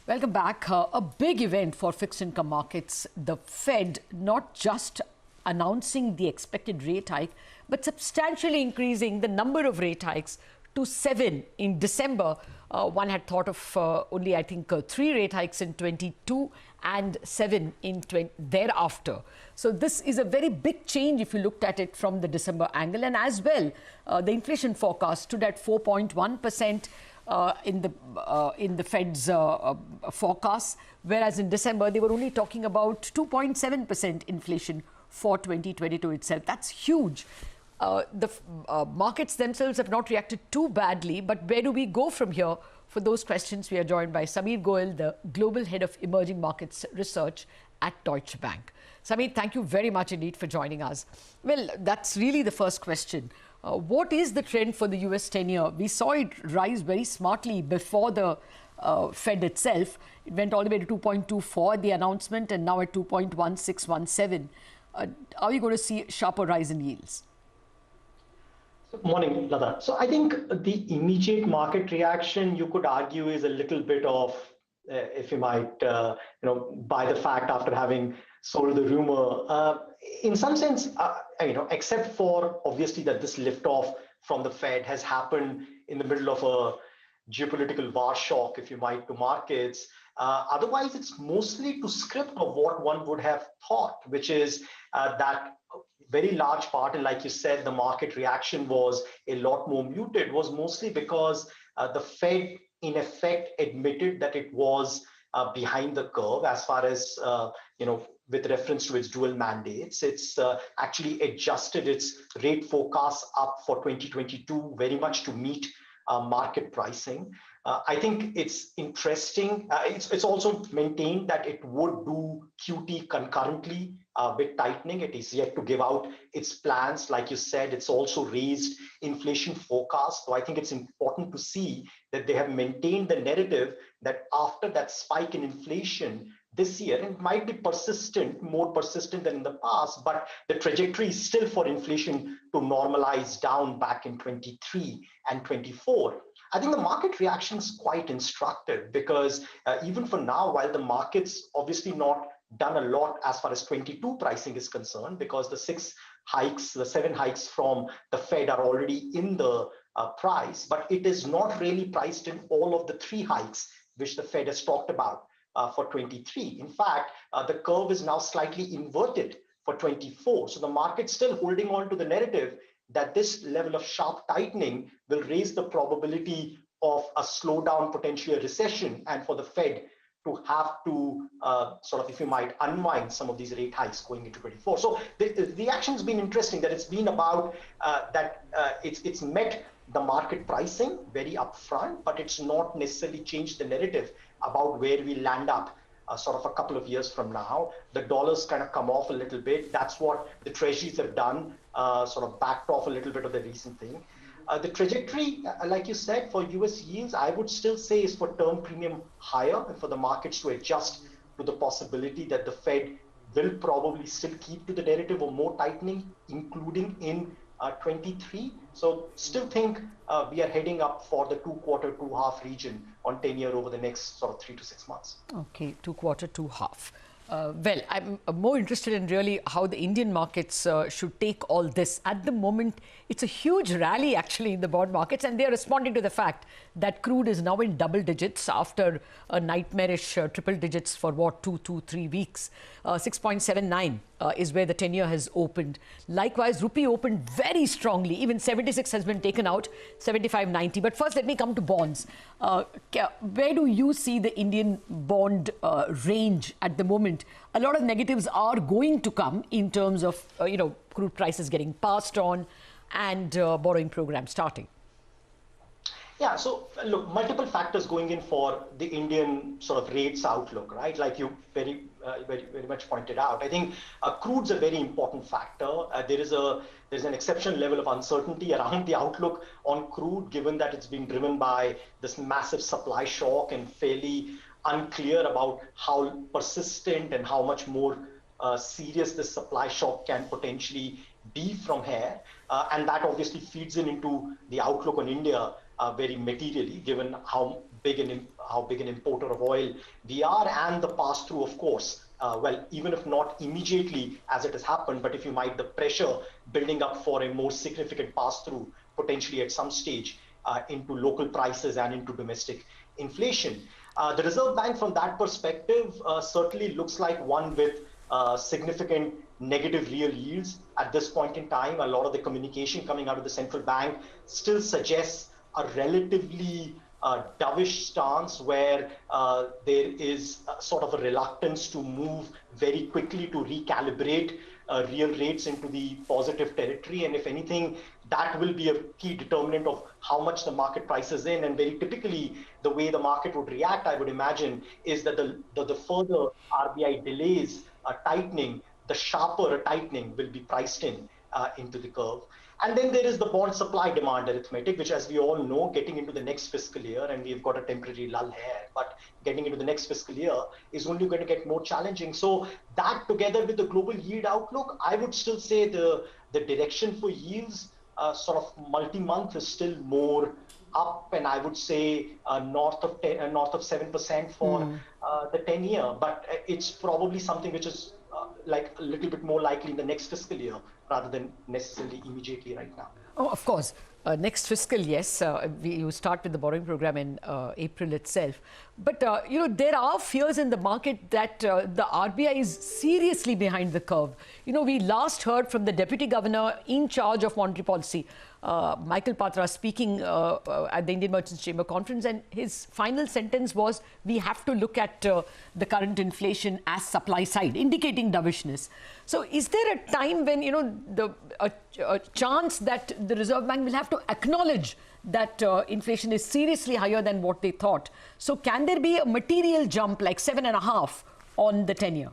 Welcome back. A big event for fixed income markets. The Fed not just announcing the expected rate hike, but substantially increasing the number of rate hikes to 7 in December. One had thought of only, I think, 3 rate hikes in 22 and 7 in thereafter. So this is a very big change if you looked at it from the December angle. And as well, the inflation forecast stood at 4.1%. In the Fed's forecast, whereas in December they were only talking about 2.7% inflation for 2022 itself. That's huge. The markets themselves have not reacted too badly, but where do we go from here? For those questions, we are joined by Sameer Goel, the Global Head of Emerging Markets Research at Deutsche Bank. Sameer, thank you very much indeed for joining us. Well, that's really the first question. What is the trend for the US 10-year? We saw it rise very smartly before the Fed itself. It went all the way to 2.24 at the announcement and now at 2.1617. Are we going to see a sharper rise in yields? Morning, Lada. So I think the immediate market reaction, you could argue, is a little bit of, if you might, by the fact after having sold the rumor. In some sense, except for obviously that this liftoff from the Fed has happened in the middle of a geopolitical war shock, if you might, to markets. Otherwise, it's mostly to script of what one would have thought, which is that very large part, and like you said, the market reaction was a lot more muted, was mostly because the Fed, in effect, admitted that it was behind the curve as far as, with reference to its dual mandates. It's actually adjusted its rate forecast up for 2022 very much to meet market pricing. I think it's interesting. It's also maintained that it would do QT concurrently with tightening. It is yet to give out its plans. Like you said, it's also raised inflation forecast. So I think it's important to see that they have maintained the narrative that after that spike in inflation this year, and it might be persistent, more persistent than in the past, but the trajectory is still for inflation to normalize down back in 23 and 24. I think the market reaction is quite instructive because even for now, while the market's obviously not done a lot as far as 22 pricing is concerned, because the 7 hikes from the Fed are already in the price, but it is not really priced in all of the 3 hikes which the Fed has talked about for 23. In fact, the curve is now slightly inverted for 24. So the market's still holding on to the narrative that this level of sharp tightening will raise the probability of a slowdown, potentially a recession, and for the Fed to have to sort of, if you might, unwind some of these rate hikes going into 24. So the action's been interesting, that it's been about it's met the market pricing very upfront, but it's not necessarily changed the narrative about where we land up sort of a couple of years from now. The dollar's kind of come off a little bit. That's what the treasuries have done, sort of backed off a little bit of the recent thing. The trajectory, like you said, for US yields, I would still say is for term premium higher and for the markets to adjust to the possibility that the Fed will probably still keep to the narrative of more tightening, including in 23. So still think we are heading up for the 2-quarter, 2-half region on 10-year over the next sort of 3 to 6 months. Okay, 2-quarter, 2-half. Well, I'm more interested in really how the Indian markets should take all this. At the moment, it's a huge rally actually in the bond markets, and they're responding to the fact that crude is now in double digits after a nightmarish triple digits for what, 3 weeks. 6.79 is where the 10-year has opened. Likewise, rupee opened very strongly. Even 76 has been taken out, 75.90. But first, let me come to bonds. Where do you see the Indian bond range at the moment? A lot of negatives are going to come in terms of, crude prices getting passed on and borrowing program starting. Yeah, so look, multiple factors going in for the Indian sort of rates outlook, right? Like you very much pointed out. I think crude's a very important factor. There's an exceptional level of uncertainty around the outlook on crude, given that it's been driven by this massive supply shock and fairly unclear about how persistent and how much more serious this supply shock can potentially be from here. And that obviously feeds into the outlook on India very materially, given how how big an importer of oil we are, and the pass-through, of course. Well, even if not immediately as it has happened, but if you might, the pressure building up for a more significant pass-through potentially at some stage into local prices and into domestic inflation. The Reserve Bank, from that perspective, certainly looks like one with significant negative real yields at this point in time. A lot of the communication coming out of the central bank still suggests a relatively dovish stance where there is sort of a reluctance to move very quickly to recalibrate real rates into the positive territory. And if anything, that will be a key determinant of how much the market prices in. And very typically, the way the market would react, I would imagine, is that the further RBI delays tightening, the sharper a tightening will be priced into the curve. And then there is the bond supply demand arithmetic, which, as we all know, getting into the next fiscal year, and we've got a temporary lull here, but getting into the next fiscal year is only going to get more challenging. So that, together with the global yield outlook, I would still say the direction for yields sort of multi-month is still more up, and I would say north of 7% for the 10-year. But it's probably something which is like a little bit more likely in the next fiscal year rather than necessarily immediately right now. Oh, of course. Next fiscal, yes. You start with the borrowing program in April itself. But, there are fears in the market that the RBI is seriously behind the curve. We last heard from the Deputy Governor in charge of monetary policy, Michael Patra, speaking at the Indian Merchants Chamber Conference, and his final sentence was, we have to look at the current inflation as supply side, indicating dovishness. So is there a time when, a chance that the Reserve Bank will have to acknowledge that inflation is seriously higher than what they thought? So can there be a material jump like 7.5 on the 10-year?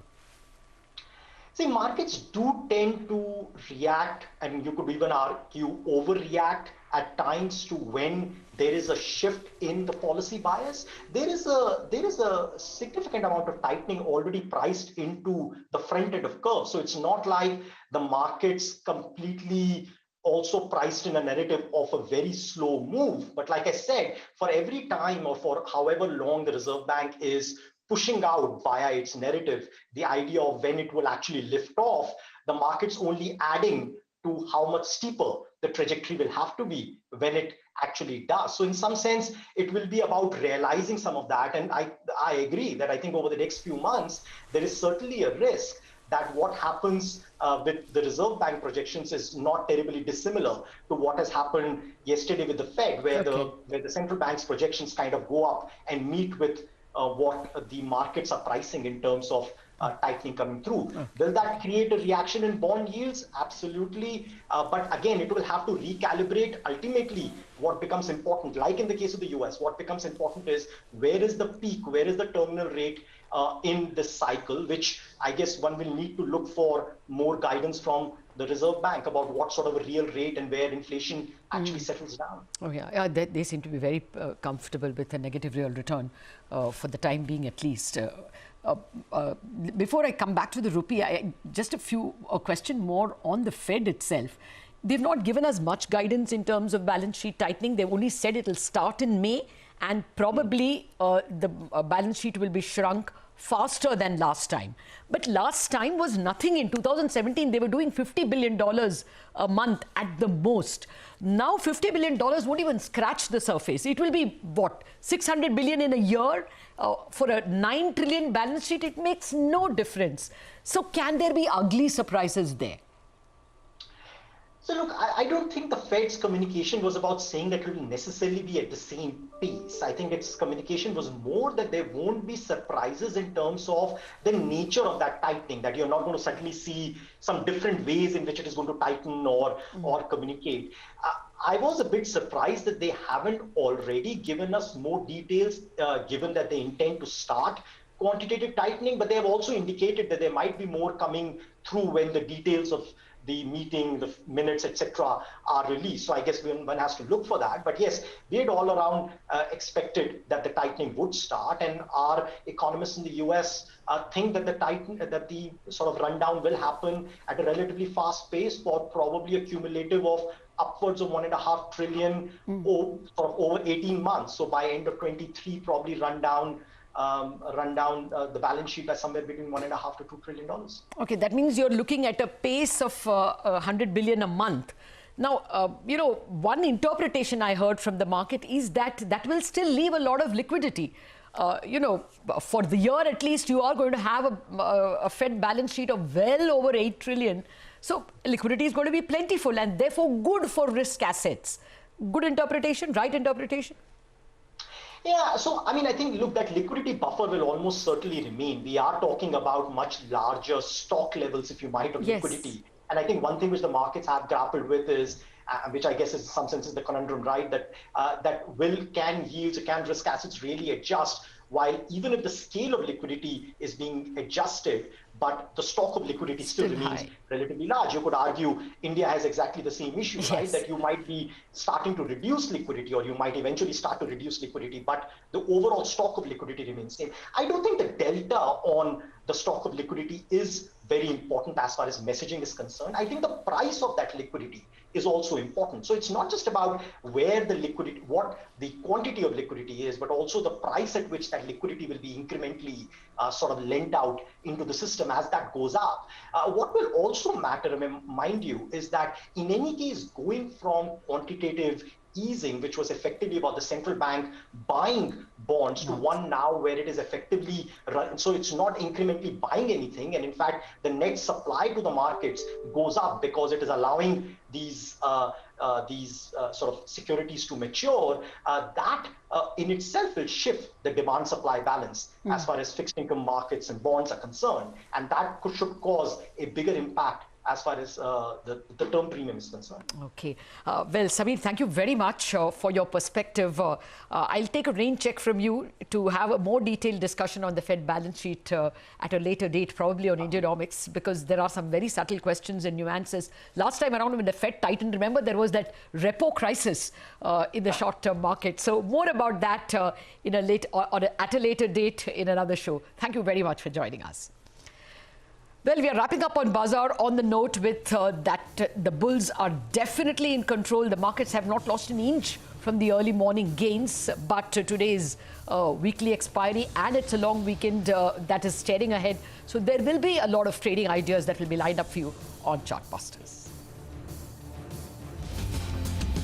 See, markets do tend to react, and you could even argue overreact at times to when there is a shift in the policy bias. There is a significant amount of tightening already priced into the front end of curve. So it's not like the markets completely also priced in a narrative of a very slow move. But like I said, for every time or for however long the Reserve Bank is pushing out via its narrative the idea of when it will actually lift off, the market's only adding to how much steeper the trajectory will have to be when it actually does. So in some sense, it will be about realizing some of that. And I agree that I think over the next few months, there is certainly a risk that what happens with the Reserve Bank projections is not terribly dissimilar to what has happened yesterday with the Fed, where the central bank's projections kind of go up and meet with what the markets are pricing in terms of tightening coming through. Will that create a reaction in bond yields? Absolutely. But again, it will have to recalibrate. Ultimately, what becomes important, like in the case of the US, what becomes important is where is the peak, where is the terminal rate in this cycle, which I guess one will need to look for more guidance from the Reserve Bank about what sort of a real rate and where inflation actually settles down. Oh, yeah. They seem to be very comfortable with a negative real return for the time being, at least. Before I come back to the rupee, just a question more on the Fed itself. They've not given us much guidance in terms of balance sheet tightening. They've only said it will start in May, and probably the balance sheet will be shrunk faster than last time. But last time was nothing. In 2017, they were doing $50 billion a month at the most. Now, $50 billion won't even scratch the surface. It will be, what, 600 billion in a year? For a 9 trillion balance sheet, it makes no difference. So can there be ugly surprises there? So look, I don't think the Fed's communication was about saying that it will necessarily be at the same pace. I think its communication was more that there won't be surprises in terms of the nature of that tightening, that you're not going to suddenly see some different ways in which it is going to tighten or communicate. I was a bit surprised that they haven't already given us more details, given that they intend to start quantitative tightening, but they have also indicated that there might be more coming through when the details of the meeting, the minutes, etc., are released. So I guess one has to look for that. But yes, we had all around expected that the tightening would start, and our economists in the US think that the sort of rundown will happen at a relatively fast pace for probably a cumulative of upwards of 1.5 trillion over 18 months. So by end of 23, probably run down the balance sheet by somewhere between $1.5 to $2 trillion. Okay, that means you're looking at a pace of 100 billion a month. Now, one interpretation I heard from the market is that will still leave a lot of liquidity. For the year at least, you are going to have a Fed balance sheet of well over 8 trillion. So liquidity is going to be plentiful and therefore good for risk assets. Good interpretation, right interpretation? Yeah, so I think, look, that liquidity buffer will almost certainly remain. We are talking about much larger stock levels, if you might, of liquidity. And I think one thing which the markets have grappled with is, which I guess is in some sense is the conundrum, right? Can yields or can risk assets really adjust? While even if the scale of liquidity is being adjusted, but the stock of liquidity still remains relatively large. You could argue India has exactly the same issue, right? That you might be starting to reduce liquidity, or you might eventually start to reduce liquidity, but the overall stock of liquidity remains same. I don't think the delta on the stock of liquidity is very important as far as messaging is concerned. I think the price of that liquidity is also important. So it's not just about where the liquidity, what the quantity of liquidity is, but also the price at which that liquidity will be incrementally sort of lent out into the system as that goes up. What will also matter, mind you, is that in any case, going from quantitative easing, which was effectively about the central bank buying bonds, to one now where it is effectively so it's not incrementally buying anything, and in fact the net supply to the markets goes up because it is allowing these sort of securities to mature. That in itself will shift the demand supply balance as far as fixed income markets and bonds are concerned, and that should cause a bigger impact as far as the term premium is concerned. Okay. Well, Samir, thank you very much for your perspective. I'll take a rain check from you to have a more detailed discussion on the Fed balance sheet at a later date, probably on Indianomics, because there are some very subtle questions and nuances. Last time around when the Fed tightened, remember there was that repo crisis in the short-term market. So more about that at a later date in another show. Thank you very much for joining us. Well, we are wrapping up on Bazaar on the note with that the bulls are definitely in control. The markets have not lost an inch from the early morning gains, but today's weekly expiry and it's a long weekend that is staring ahead. So there will be a lot of trading ideas that will be lined up for you on Chartbusters.